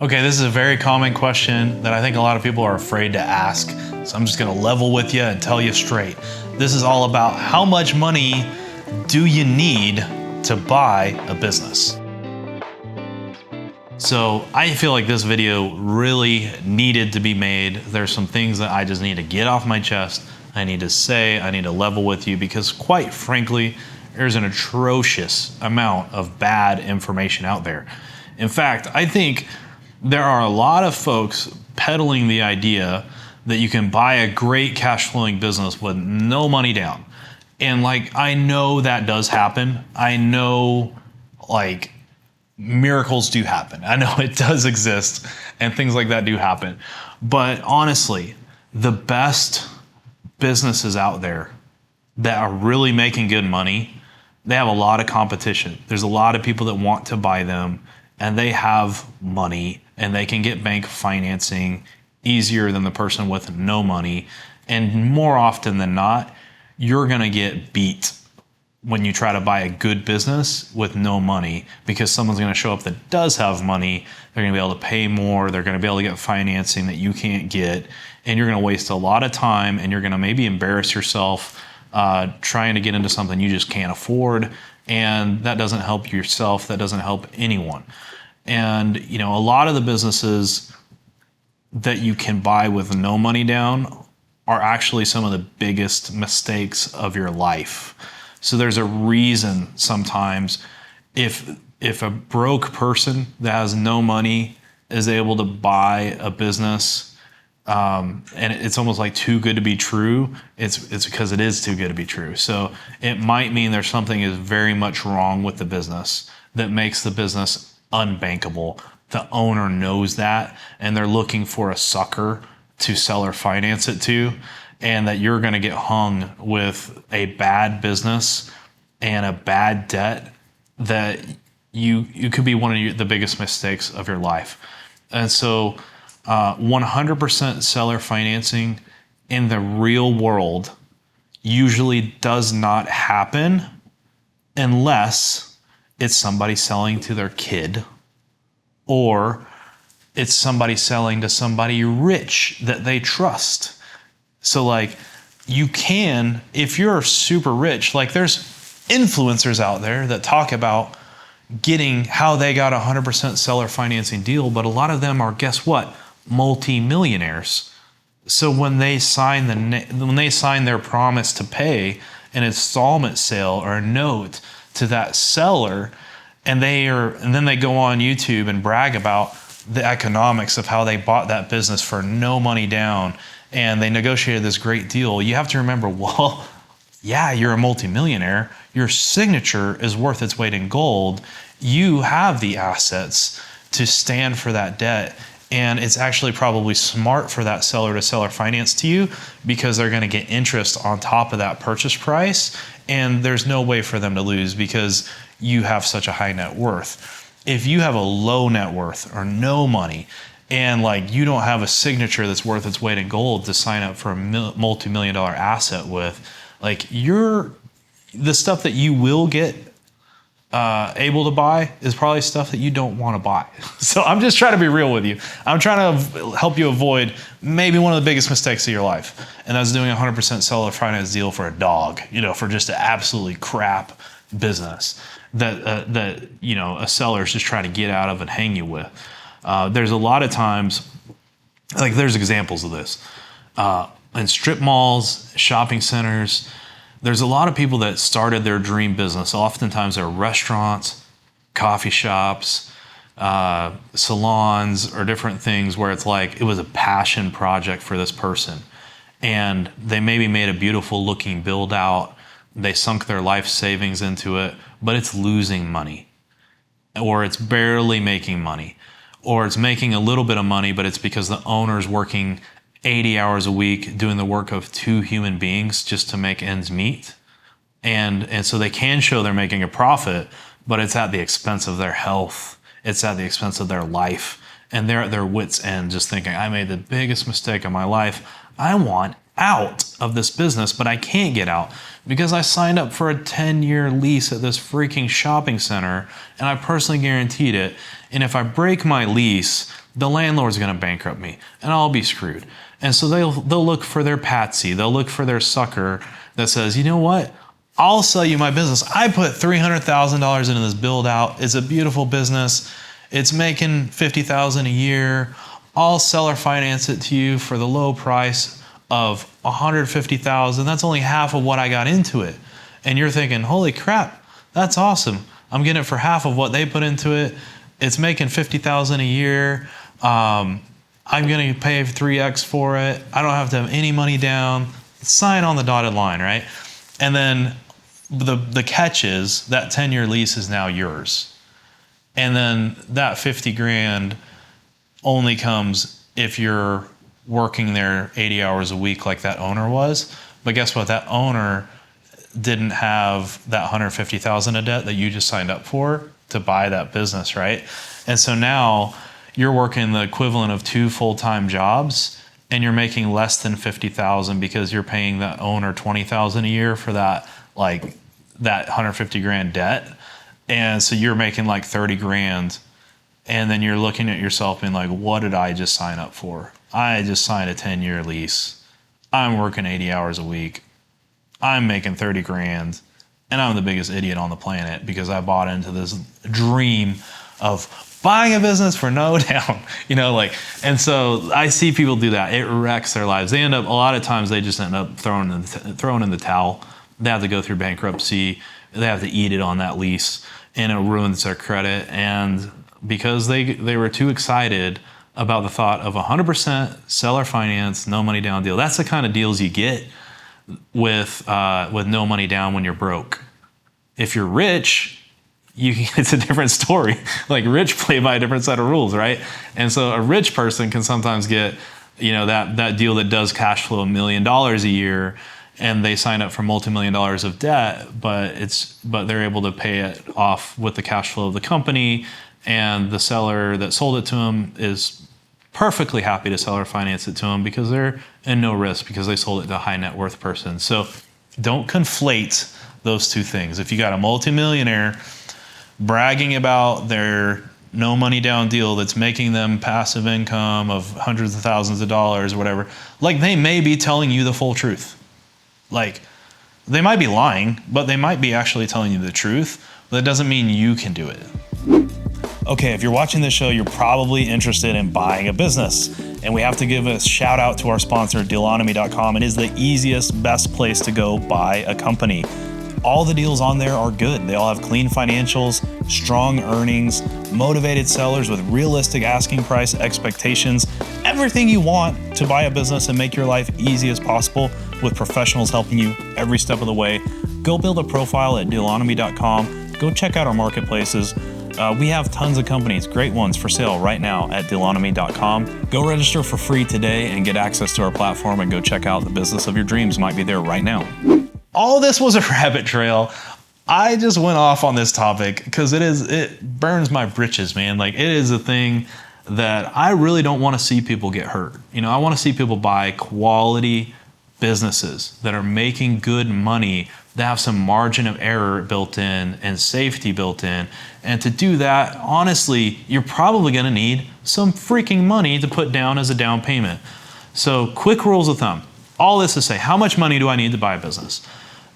Okay, this is a very common question that I think a lot of people are afraid to ask. So I'm just gonna level with you and tell you straight. This is all about how much money do you need to buy a business? So I feel like this video really needed to be made. There's some things that I just need to get off my chest. I need to say, I need to level with you because quite frankly, there's an atrocious amount of bad information out there. In fact, I think there are a lot of folks peddling the idea that you can buy a great cash flowing business with no money down. And like, I know that does happen. I know like miracles do happen. I know it does exist and things like that do happen. But honestly, the best businesses out there that are really making good money, they have a lot of competition. There's a lot of people that want to buy them and they have money and they can get bank financing easier than the person with no money. And more often than not, you're going to get beat when you try to buy a good business with no money because someone's going to show up that does have money. They're going to be able to pay more. They're going to be able to get financing that you can't get. And you're going to waste a lot of time and you're going to maybe embarrass yourself trying to get into something you just can't afford. And that doesn't help yourself. That doesn't help anyone. And, you know, a lot of the businesses that you can buy with no money down are actually some of the biggest mistakes of your life. So there's a reason sometimes if a broke person that has no money is able to buy a business, and it's almost like too good to be true, it's because it is too good to be true. So it might mean there's something is very much wrong with the business that makes the business unbankable. The owner knows that, and they're looking for a sucker to sell or finance it to, and that you're going to get hung with a bad business and a bad debt that you could be one of the biggest mistakes of your life. And so 100% seller financing in the real world usually does not happen unless it's somebody selling to their kid or it's somebody selling to somebody rich that they trust. So like you can, if you're super rich, like there's influencers out there that talk about getting how they got a 100% seller financing deal, but a lot of them are, guess what? Multi-millionaires. So when they sign their promise to pay an installment sale or a note to that seller, and then they go on YouTube and brag about the economics of how they bought that business for no money down and they negotiated this great deal. You have to remember, well, yeah, you're a multimillionaire. Your signature is worth its weight in gold. You have the assets to stand for that debt. And it's actually probably smart for that seller to seller finance to you because they're going to get interest on top of that purchase price. And there's no way for them to lose because you have such a high net worth. If you have a low net worth or no money and like you don't have a signature that's worth its weight in gold to sign up for a multi-million-dollar asset with, like the stuff that you will get able to buy is probably stuff that you don't want to buy. So I'm just trying to be real with you. I'm trying to help you avoid maybe one of the biggest mistakes of your life. And that's doing a 100% seller finance deal for a dog, for just an absolutely crap business that a seller's just trying to get out of and hang you with. There's a lot of times, like there's examples of this. In strip malls, shopping centers, there's a lot of people that started their dream business. Oftentimes they're restaurants, coffee shops, salons, or different things where it's like it was a passion project for this person. And they maybe made a beautiful looking build out. They sunk their life savings into it, but it's losing money. Or it's barely making money. Or it's making a little bit of money, but it's because the owner's working 80 hours a week doing the work of 2 human beings just to make ends meet. And so they can show they're making a profit, but it's at the expense of their health. It's at the expense of their life. And they're at their wits' end just thinking, I made the biggest mistake of my life. I want out of this business, but I can't get out because I signed up for a 10-year lease at this freaking shopping center and I personally guaranteed it. And if I break my lease, the landlord's going to bankrupt me and I'll be screwed. And so they'll look for their patsy. They'll look for their sucker that says, you know what? I'll sell you my business. I put $300,000 into this build out. It's a beautiful business. It's making $50,000 a year. I'll seller finance it to you for the low price of $150,000. That's only half of what I got into it. And you're thinking, holy crap, that's awesome. I'm getting it for half of what they put into it. It's making $50,000 a year. I'm going to pay 3x for it. I don't have to have any money down. Sign on the dotted line, right? And then the catch is that 10-year lease is now yours. And then that 50 grand only comes if you're working there 80 hours a week like that owner was. But guess what? That owner didn't have that 150,000 of debt that you just signed up for to buy that business, right? And so now you're working the equivalent of 2 full-time jobs and you're making less than 50,000 because you're paying that owner 20,000 a year for that, like that 150 grand debt. And so you're making like 30 grand. And then you're looking at yourself being like, what did I just sign up for? I just signed a 10-year lease. I'm working 80 hours a week. I'm making 30 grand. And I'm the biggest idiot on the planet because I bought into this dream of buying a business for no down, and so I see people do that. It wrecks their lives. They end up, a lot of times they just end up throwing in the towel. They have to go through bankruptcy. They have to eat it on that lease and it ruins their credit. And because they were too excited about the thought of 100% seller finance, no money down deal. That's the kind of deals you get with no money down when you're broke. If you're rich, it's a different story. Like rich play by a different set of rules, right? And so a rich person can sometimes get, that deal that does cash flow $1 million a year, and they sign up for multi-million dollars of debt, but they're able to pay it off with the cash flow of the company, and the seller that sold it to them is perfectly happy to seller finance it to them because they're in no risk because they sold it to a high net worth person. So don't conflate those two things. If you got a multimillionaire bragging about their no money down deal that's making them passive income of hundreds of thousands of dollars or whatever, like they may be telling you the full truth. Like they might be lying, but they might be actually telling you the truth. But that doesn't mean you can do it. Okay, if you're watching this show, you're probably interested in buying a business. And we have to give a shout out to our sponsor, Dealonomy.com. It is the easiest, best place to go buy a company. All the deals on there are good. They all have clean financials, strong earnings, motivated sellers with realistic asking price expectations, everything you want to buy a business and make your life easy as possible with professionals helping you every step of the way. Go build a profile at Dealonomy.com. Go check out our marketplaces. We have tons of companies, great ones for sale right now at Dealonomy.com. Go register for free today and get access to our platform and go check out the business of your dreams. Might be there right now. All this was a rabbit trail. I just went off on this topic because it burns my britches, man. Like it is a thing that I really don't want to see people get hurt. I want to see people buy quality businesses that are making good money, that have some margin of error built in and safety built in. And to do that, honestly, you're probably going to need some freaking money to put down as a down payment. So quick rules of thumb. All this to say, how much money do I need to buy a business?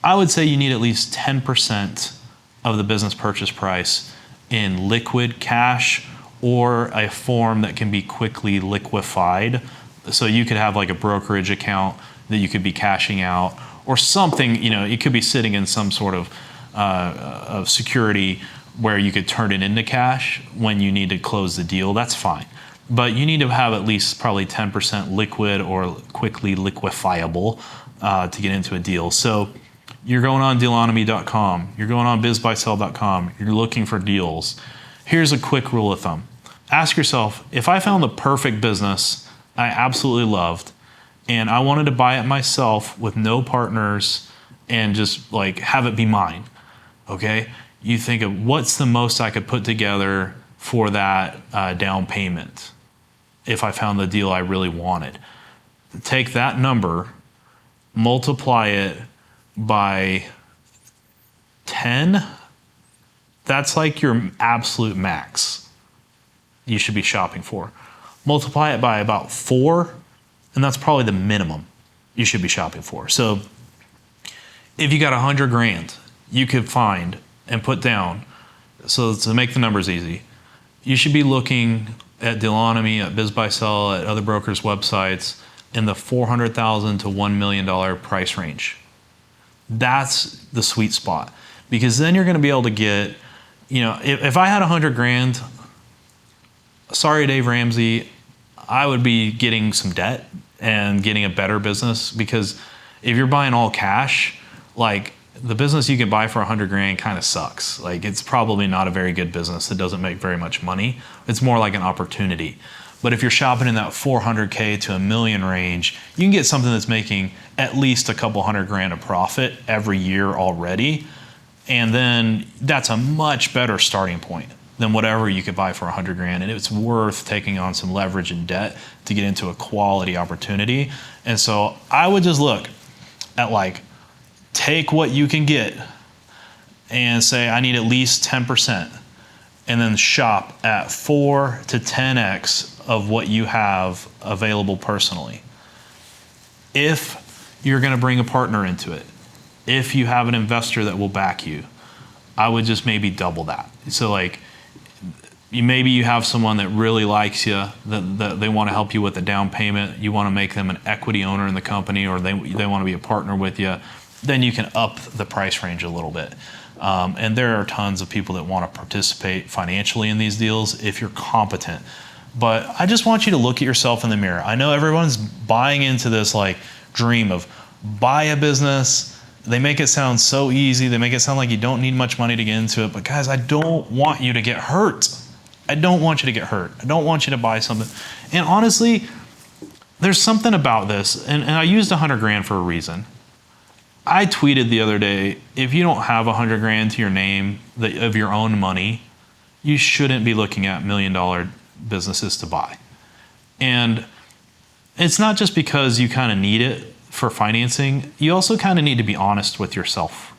I would say you need at least 10% of the business purchase price in liquid cash or a form that can be quickly liquefied. So you could have like a brokerage account that you could be cashing out or something, it could be sitting in some sort of security where you could turn it into cash when you need to close the deal. That's fine. But you need to have at least probably 10% liquid or quickly liquefiable to get into a deal. So you're going on Dealonomy.com, you're going on BizBuySell.com, you're looking for deals. Here's a quick rule of thumb. Ask yourself, if I found the perfect business I absolutely loved, and I wanted to buy it myself with no partners and just like have it be mine, okay? You think of what's the most I could put together for that down payment if I found the deal I really wanted. Take that number, multiply it by 10. That's like your absolute max you should be shopping for. multiply it by about 4, and that's probably the minimum you should be shopping for. So if you got 100 grand, you could find and put down, so to make the numbers easy, you should be looking at Dealonomy, at BizBuySell, at other brokers' websites in the $400,000 to $1 million price range. That's the sweet spot, because then you're going to be able to get, if I had 100 grand, sorry, Dave Ramsey, I would be getting some debt and getting a better business, because if you're buying all cash, like the business you can buy for 100 grand kind of sucks. Like it's probably not a very good business that doesn't make very much money. It's more like an opportunity. But if you're shopping in that 400K to $1 million range, you can get something that's making at least a couple hundred grand of profit every year already. And then that's a much better starting point than whatever you could buy for 100 grand. And it's worth taking on some leverage and debt to get into a quality opportunity. And so I would just look at like, take what you can get and say, I need at least 10%, and then shop at 4 to 10x of what you have available personally. If you're going to bring a partner into it, if you have an investor that will back you, I would just maybe double that. So like, maybe you have someone that really likes you, that they want to help you with the down payment, you want to make them an equity owner in the company, or they want to be a partner with you, then you can up the price range a little bit. And there are tons of people that want to participate financially in these deals if you're competent. But I just want you to look at yourself in the mirror. I know everyone's buying into this like dream of buy a business. They make it sound so easy. They make it sound like you don't need much money to get into it. But guys, I don't want you to get hurt. I don't want you to get hurt. I don't want you to buy something. And honestly, there's something about this, and I used 100 grand for a reason. I tweeted the other day, if you don't have 100 grand to your name of your own money, you shouldn't be looking at $1 million businesses to buy. And it's not just because you kind of need it for financing. You also kind of need to be honest with yourself.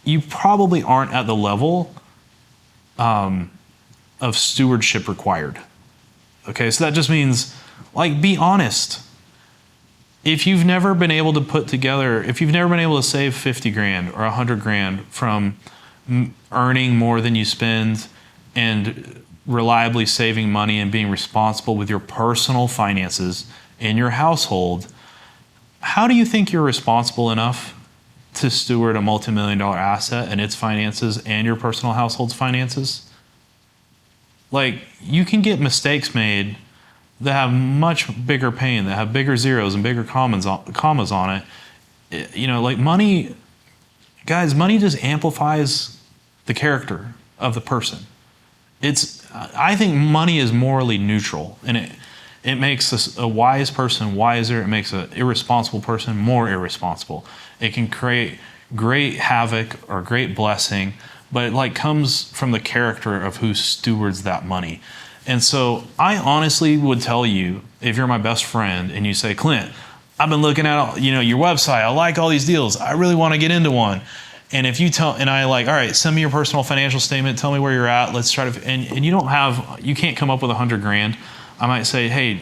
You probably aren't at the level of stewardship required. Okay, so that just means, like, be honest. If you've never been able to save 50 grand or 100 grand from earning more than you spend and reliably saving money and being responsible with your personal finances in your household, how do you think you're responsible enough to steward a multi-million-dollar asset and its finances and your personal household's finances? Like, you can get mistakes made that have much bigger pain, that have bigger zeros and bigger commas on it. Like money, guys, money just amplifies the character of the person. I think money is morally neutral, and it makes a wise person wiser. It makes an irresponsible person more irresponsible. It can create great havoc or great blessing, but it comes from the character of who stewards that money. And so I honestly would tell you, if you're my best friend and you say, Clint, I've been looking at your website, I like all these deals, I really want to get into one. And if you all right, send me your personal financial statement, tell me where you're at, let's try to, and you can't come up with 100 grand. I might say, hey,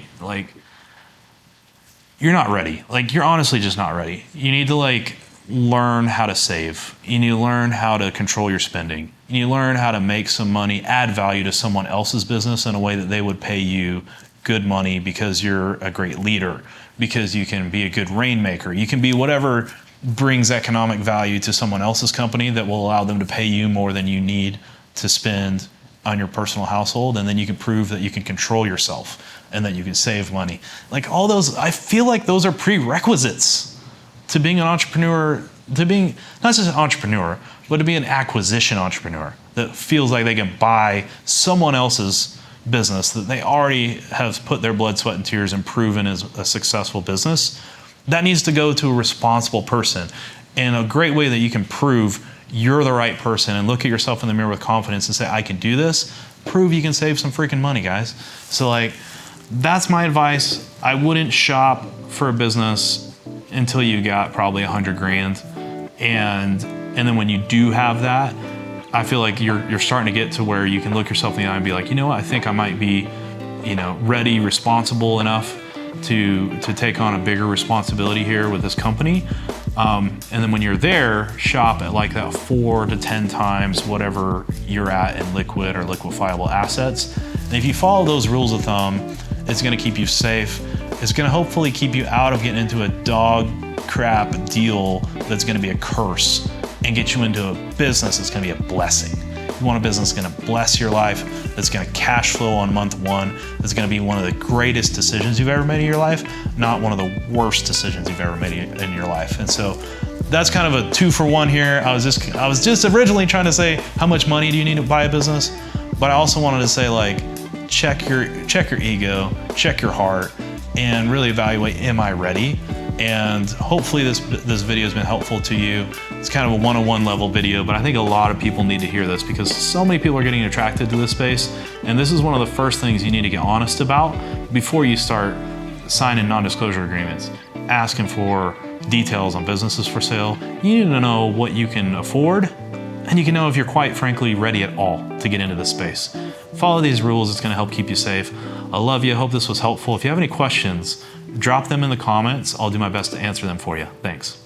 you're not ready. You're honestly just not ready. You need to learn how to save. You need to learn how to control your spending. You need to learn how to make some money, add value to someone else's business in a way that they would pay you good money because you're a great leader, because you can be a good rainmaker. You can be whatever brings economic value to someone else's company that will allow them to pay you more than you need to spend on your personal household, and then you can prove that you can control yourself and that you can save money. All those, I feel like those are prerequisites to being an entrepreneur, to being not just an entrepreneur, but to be an acquisition entrepreneur that feels like they can buy someone else's business that they already have put their blood, sweat, and tears and proven is a successful business. That needs to go to a responsible person. And a great way that you can prove you're the right person and look at yourself in the mirror with confidence and say, I can do this, prove you can save some freaking money, guys. So that's my advice. I wouldn't shop for a business until you got probably 100 grand. And then when you do have that, I feel like you're starting to get to where you can look yourself in the eye and be like, you know what, I think I might be ready, responsible enough to take on a bigger responsibility here with this company. And then when you're there, shop at like that 4 to 10 times whatever you're at in liquid or liquefiable assets. And if you follow those rules of thumb, it's gonna keep you safe. It's gonna hopefully keep you out of getting into a dog crap deal that's gonna be a curse and get you into a business that's gonna be a blessing. You want a business that's gonna bless your life, that's gonna cash flow on month one, that's gonna be one of the greatest decisions you've ever made in your life, not one of the worst decisions you've ever made in your life. And so that's kind of a 2-for-1 here. I was just originally trying to say, how much money do you need to buy a business? But I also wanted to say, like, check your ego, check your heart, and really evaluate, am I ready? And hopefully this video has been helpful to you. It's kind of a 101 level video, but I think a lot of people need to hear this because so many people are getting attracted to this space. And this is one of the first things you need to get honest about before you start signing non-disclosure agreements, asking for details on businesses for sale. You need to know what you can afford, and you can know if you're quite frankly ready at all to get into this space. Follow these rules, it's gonna help keep you safe. I love you, I hope this was helpful. If you have any questions, drop them in the comments. I'll do my best to answer them for you. Thanks.